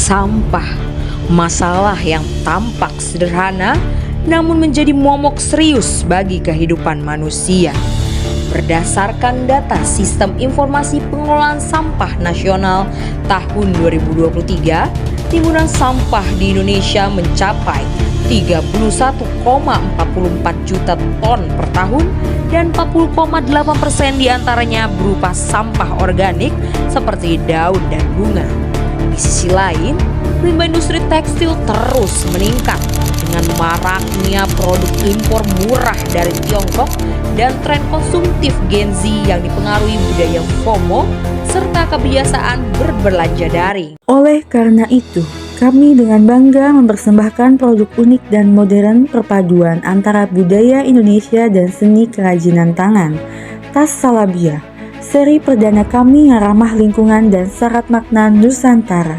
Sampah, masalah yang tampak sederhana namun menjadi momok serius bagi kehidupan manusia. Berdasarkan data Sistem Informasi Pengelolaan Sampah Nasional tahun 2023, timbunan sampah di Indonesia mencapai 31,44 juta ton per tahun dan 40,8% diantaranya berupa sampah organik seperti daun dan bunga. Di sisi lain, limbah industri tekstil terus meningkat dengan maraknya produk impor murah dari Tiongkok dan tren konsumtif Gen Z yang dipengaruhi budaya FOMO serta kebiasaan berbelanja daring. Oleh karena itu, kami dengan bangga mempersembahkan produk unik dan modern perpaduan antara budaya Indonesia dan seni kerajinan tangan, tas Salabia, seri perdana kami yang ramah lingkungan dan syarat makna Nusantara.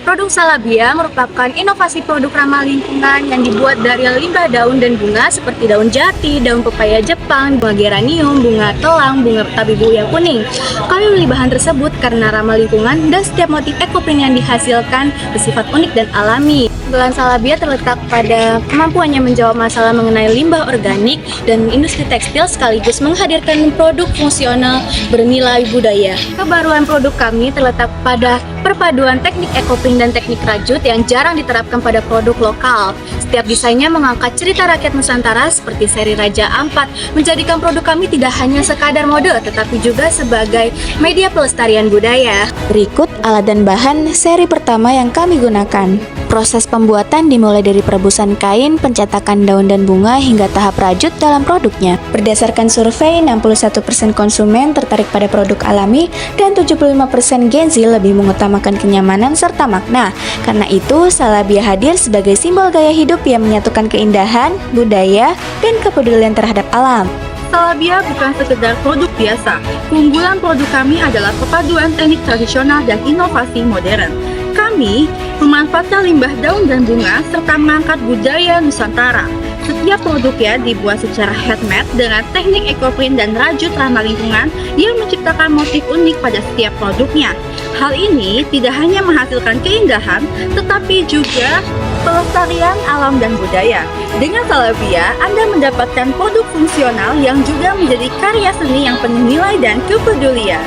Produk Salabia merupakan inovasi produk ramah lingkungan yang dibuat dari limbah daun dan bunga seperti daun jati, daun pepaya Jepang, bunga geranium, bunga telang, bunga tabibu yang kuning. Kami memilih bahan tersebut karena ramah lingkungan dan setiap motif ekoprint yang dihasilkan bersifat unik dan alami. Keunggulan Salabia terletak pada kemampuannya menjawab masalah mengenai limbah organik dan industri tekstil sekaligus menghadirkan produk fungsional bernilai budaya. Kebaruan produk kami terletak pada perpaduan teknik ekoprint dan teknik rajut yang jarang diterapkan pada produk lokal. Setiap desainnya mengangkat cerita rakyat Nusantara seperti seri Raja Ampat, menjadikan produk kami tidak hanya sekadar mode, tetapi juga sebagai media pelestarian budaya. Berikut alat dan bahan seri pertama yang kami gunakan. Proses pembuatan dimulai dari perebusan kain, pencetakan daun dan bunga hingga tahap rajut dalam produknya. Berdasarkan survei, 61% konsumen tertarik pada produk alami dan 75% Gen Z lebih mengutamakan kenyamanan serta makna. Karena itu, Salabia hadir sebagai simbol gaya hidup yang menyatukan keindahan, budaya, dan kepedulian terhadap alam. Salabia bukan sekedar produk biasa. Keunggulan produk kami adalah perpaduan teknik tradisional dan inovasi modern. Kami memanfaatkan limbah daun dan bunga serta mengangkat budaya Nusantara. Setiap produknya dibuat secara handmade dengan teknik ekoprint dan rajut ramah lingkungan yang menciptakan motif unik pada setiap produknya. Hal ini tidak hanya menghasilkan keindahan, tetapi juga pelestarian alam dan budaya. Dengan Salabia, Anda mendapatkan produk fungsional yang juga menjadi karya seni yang penuh nilai dan kepedulian.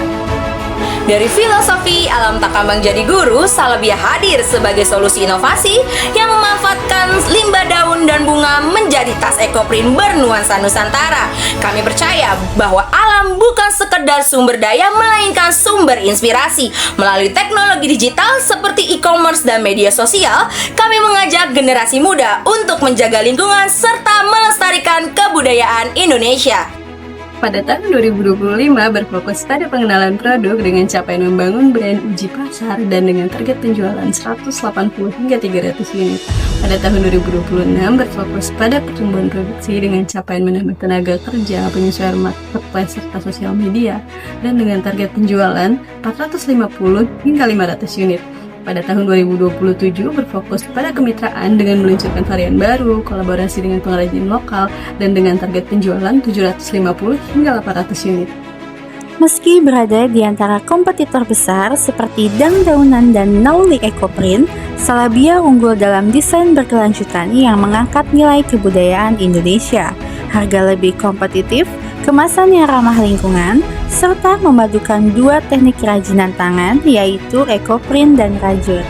Dari filosofi alam tak kambang jadi guru, Salabia hadir sebagai solusi inovasi yang memanfaatkan limbah daun dan bunga menjadi tas ekoprint bernuansa Nusantara. Kami percaya bahwa alam bukan sekedar sumber daya, melainkan sumber inspirasi. Melalui teknologi digital seperti e-commerce dan media sosial, kami mengajak generasi muda untuk menjaga lingkungan serta melestarikan kebudayaan Indonesia. Pada tahun 2025 berfokus pada pengenalan produk dengan capaian membangun brand uji pasar dan dengan target penjualan 180 hingga 300 unit. Pada tahun 2026 berfokus pada pertumbuhan produksi dengan capaian menambah tenaga kerja, penyesuaian marketplace serta sosial media dan dengan target penjualan 450 hingga 500 unit. Pada tahun 2027 berfokus pada kemitraan dengan meluncurkan varian baru, kolaborasi dengan pengrajin lokal, dan dengan target penjualan 750 hingga 800 unit. Meski berada di antara kompetitor besar seperti Dang Daunan dan Nauli Ekoprint, Salabia unggul dalam desain berkelanjutan yang mengangkat nilai kebudayaan Indonesia, harga lebih kompetitif, kemasan yang ramah lingkungan, serta memadukan dua teknik kerajinan tangan yaitu ekoprint dan rajut.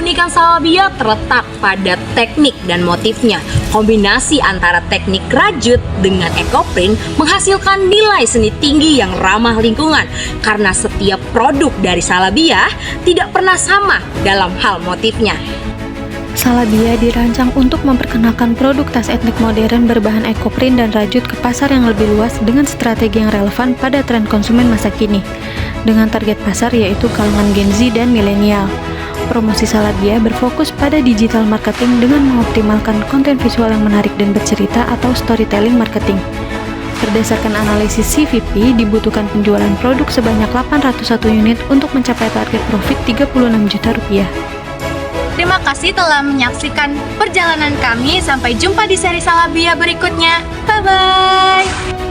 Keunikan Salabia terletak pada teknik dan motifnya. Kombinasi antara teknik rajut dengan ekoprint menghasilkan nilai seni tinggi yang ramah lingkungan karena setiap produk dari Salabia tidak pernah sama dalam hal motifnya. Salabia dirancang untuk memperkenalkan produk tas etnik modern berbahan ekoprint dan rajut ke pasar yang lebih luas dengan strategi yang relevan pada tren konsumen masa kini, dengan target pasar yaitu kalangan Gen Z dan milenial. Promosi Salabia berfokus pada digital marketing dengan mengoptimalkan konten visual yang menarik dan bercerita atau storytelling marketing. Berdasarkan analisis CVP, dibutuhkan penjualan produk sebanyak 801 unit untuk mencapai target profit Rp36 juta. Terima kasih telah menyaksikan perjalanan kami. Sampai jumpa di seri Salabia berikutnya. Bye-bye!